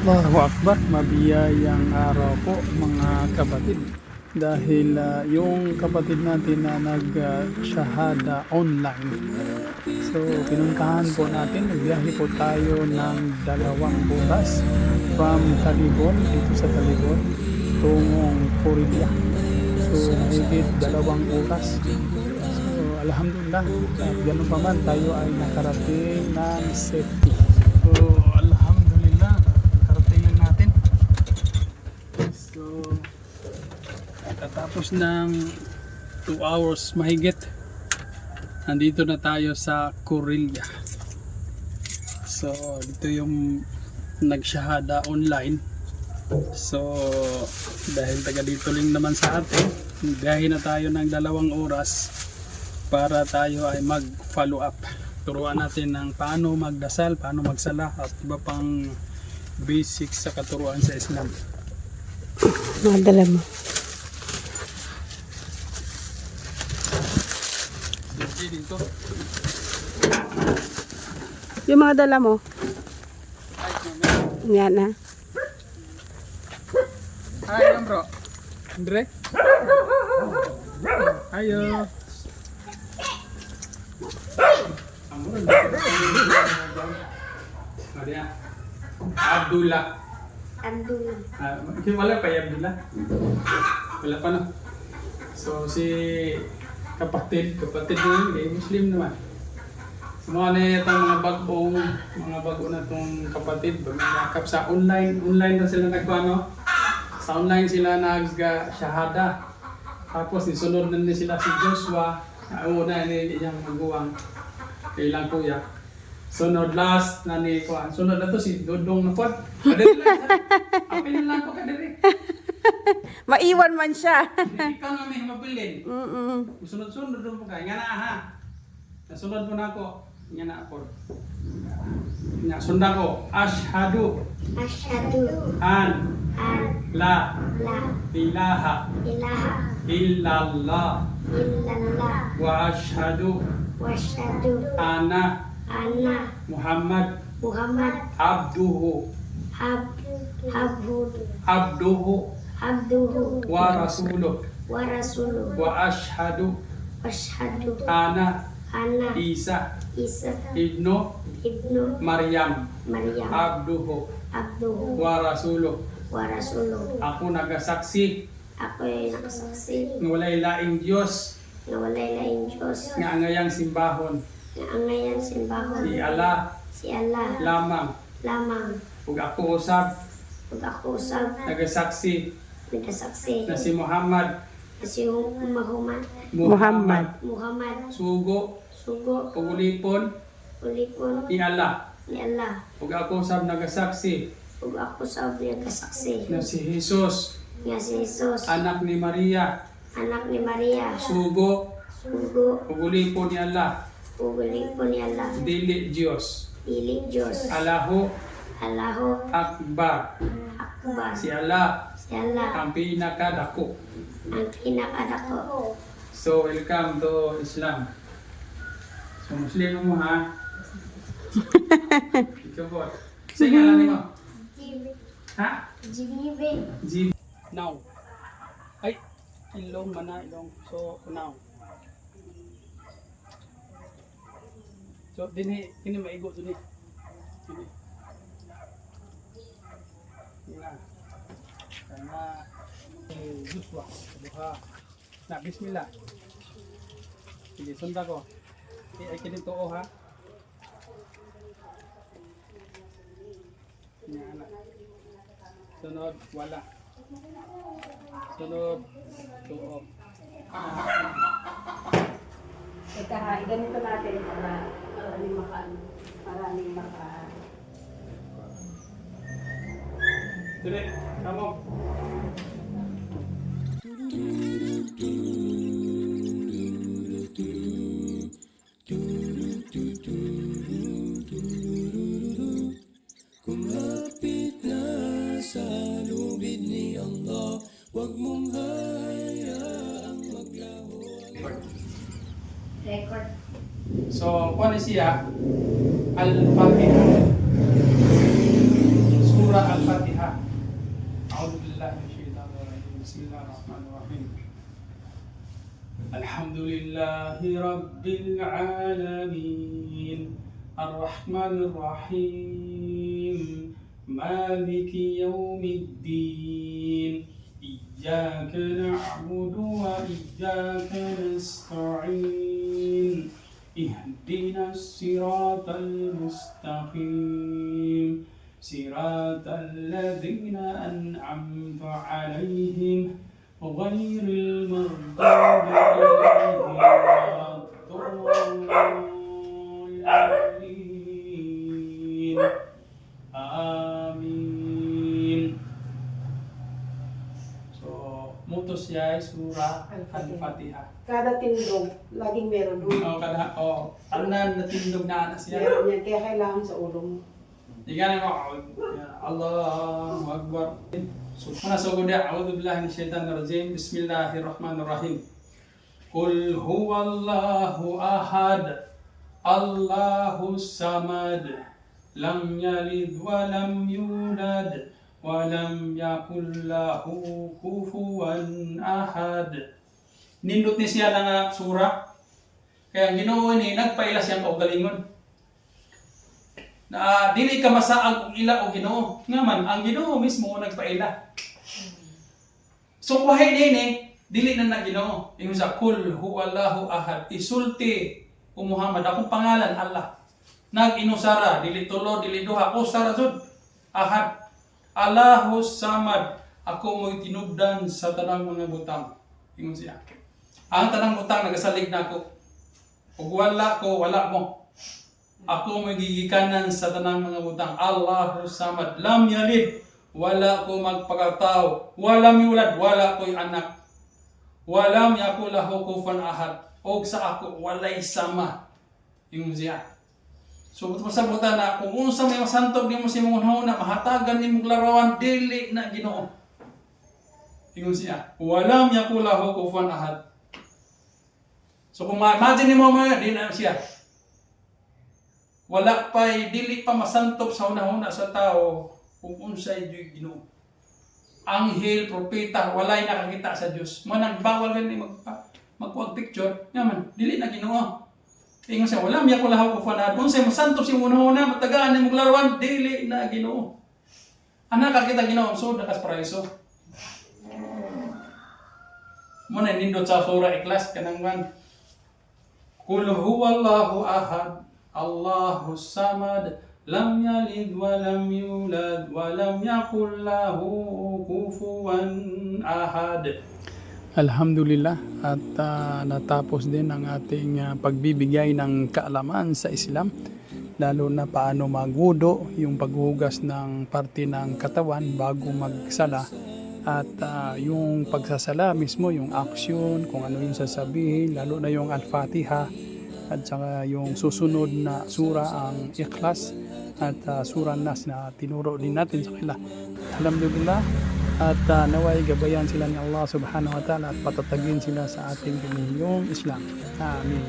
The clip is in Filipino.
Allahu Akbar, mabiyayang araw po mga kapatid. Dahil yung kapatid natin na nag-shahada online. So pinuntahan po natin, nagbiyahe po tayo ng 2 oras from Talibon, dito sa Talibon, tungong Korea. So mahigit 2 oras. So alhamdulillah, at ganun pa man tayo ay nakarating ng safety. So alhamdulillah, nakarating na natin. So katapos ng 2 hours mahigit, nandito na tayo sa Korea. So dito yung nagshahada online. So dahil taga dito lang naman sa atin, biyahe na tayo ng 2 oras para tayo ay mag follow up. Turuan natin ng paano magdasal, paano magsala at iba pang basics sa katuruan sa Islam. Madala mo. Dito. Yung mga dala mo. Yan na. Hi, bro. Andre? Ayo. Maria. Abdullah. Wala pa yung Abdullah? Wala pa no? So si kapatid mo yun, Muslim naman. Mga na itong mga bago na itong kapatid, yakap sa online na sila nagpano. Sa online sila nag-shahada. Tapos nisunod na sila si Joshua. Una ni niyang maguwang kailang kuya. Sunod last na ni Kuan. Sunod na to si Dodong na pod. Kadiri lang. Apil lang ko kadiri. Maiwan man siya. Ikaw na may mabilin. Sunod-sunod doon po kayo. Nga na ha. Nasunod mo na ako. Nga na ako. Nga sundan ko. Ashhadu. An. La. Ilaha. Illallah. Wa ashhadu. Ana. Muhammad. Abduhu. Wa rasuluh. Wa ashhadu. Ana. Isa. Ibnu. Maryam. Abduhu. Wa rasuluh. Ako nagasaksi. Nga walay laing Diyos. Nga angayang simbahon. Si Allah. Lamang. Ug ako usab. Nagasaksi. Na si Muhammad. Muhammad. Sugo. Pagulipon. Ni Allah. Ug ako usab nagasaksi. Na si Jesus. Anak ni Maria. Sugo. Pagulipon ni Allah. Dili Diyos. Allahu Akbar. Si Allah ang pinakadako. So welcome to Islam. So Muslim mo ha. Ikaw po. Sige lang mo. Ha? G. Now. Ay, ilong mana ilong. So now. So ini maigo dun ni. Ina. Karena Joshua buha. Na bismillah. Sige sunda ko. Ay kini tuo ha. Ina anak. Sunod wala. Sunod tuo. Ika, ganito natin para ni maka. Dire, kamu. Kumapit na sa lubid ni Allah, wag mong hayaang maglaho. Record. So, kung ano siya, Al-Fatiha. Surah Al-Fatiha. A'udzu billahi minasyaitonir rajim. Bismillahirrahmanirrahim. Alhamdulillahi rabbil alamin. Ar-Rahmanir Rahim. Maliki yaumiddin. Iyyaka na'budu wa iyyaka nasta'in. Ihdinas siratal mustaqim. Siratal ladzina an'amta 'alaihim ghairil maghdubi 'alaihim waladdallin. Amin. So, mutos siya ay surah Al-Fatiha. Kada tindog, laging meron doon. Tanan na tindog na siya. Meron yan, kaya kailangan sa ulo mo. Ikan mo, Allahu Akbar. So, muna sugod ya, a'udhu billahi minasyaitanir rajim. Bismillahirrahmanirrahim. Qul huwallahu ahad. Allahus samad. Lam yalid wa lam yulad wa lam yakul lahu kufuwan ahad. Nindot ni siya nga sura. Kaya ang Ginoo ni nagpaila siyang kaugalingon. Na dili ka masaag og ila o Ginoo. Nga man ang Ginoo mismo nagpaila. So wahay nini dili na Ginoo. Ingon sa kul huwallahu ahad. Isulti o Muhammad akong pangalan Allah. Nag-inusara dili tulo dili duha ko sara jud. Ahad. Allahus samad. Ako mo'y tinubdan sa tanang mga butang. Ingon siya. Ang tanang butang nagasalig na ako. Ug wala ko wala mo. Ako magigikanan sa tanang mga butang. Allahus samad. Lam yalid. Wala ko magpakataw. Walam yulad. Wala ko'y anak. Walam yakul lahu kufuwan ahad. Og sa ako walay sama. Ingon siya. So masabutan na kung unsa may masantog nimo si mong hunahuna mahatagan nimo larawan dili na Ginoo. Ingon siya. Walam yakul lahu kufuwan ahad. So kung ma-imagine nimo mo di na siya. Wala pa'y dili pa masantop sa hunahuna sa tao kung unsay Diyo'y Ginoo. Anghel, propeta, walay nakakita sa Dios. Mo nagbawal gani magkuha picture, ngaman dili na Ginoo. Ingon siya, wala miya ko lahaw ko fanad. Unsay masantop si hunahuna matagaan nimo larawan dili na Ginoo. Ana kakita Ginoo so dakas paraiso. Mo na nindot sa surah Ikhlas kanang man. Qul huwallahu ahad. Allahus samad. Lam yalid wa lam yulad wa lam yakul lahu kufuwan ahad. Alhamdulillah at natapos din ang ating pagbibigay ng kaalaman sa Islam, lalo na paano magwudo, yung paghuhugas ng parte ng katawan bago magsala, at yung pagsasala mismo, yung action, kung ano yung sasabihin, lalo na yung Al-Fatiha, at saka yung susunod na sura ang Ikhlas at sura Nas na tinuro din natin sa kanila. Alhamdulillah at naway gabayan sila ni Allah subhanahu wa ta'ala at patatagin sila sa ating pinihiyong Islam. Amin.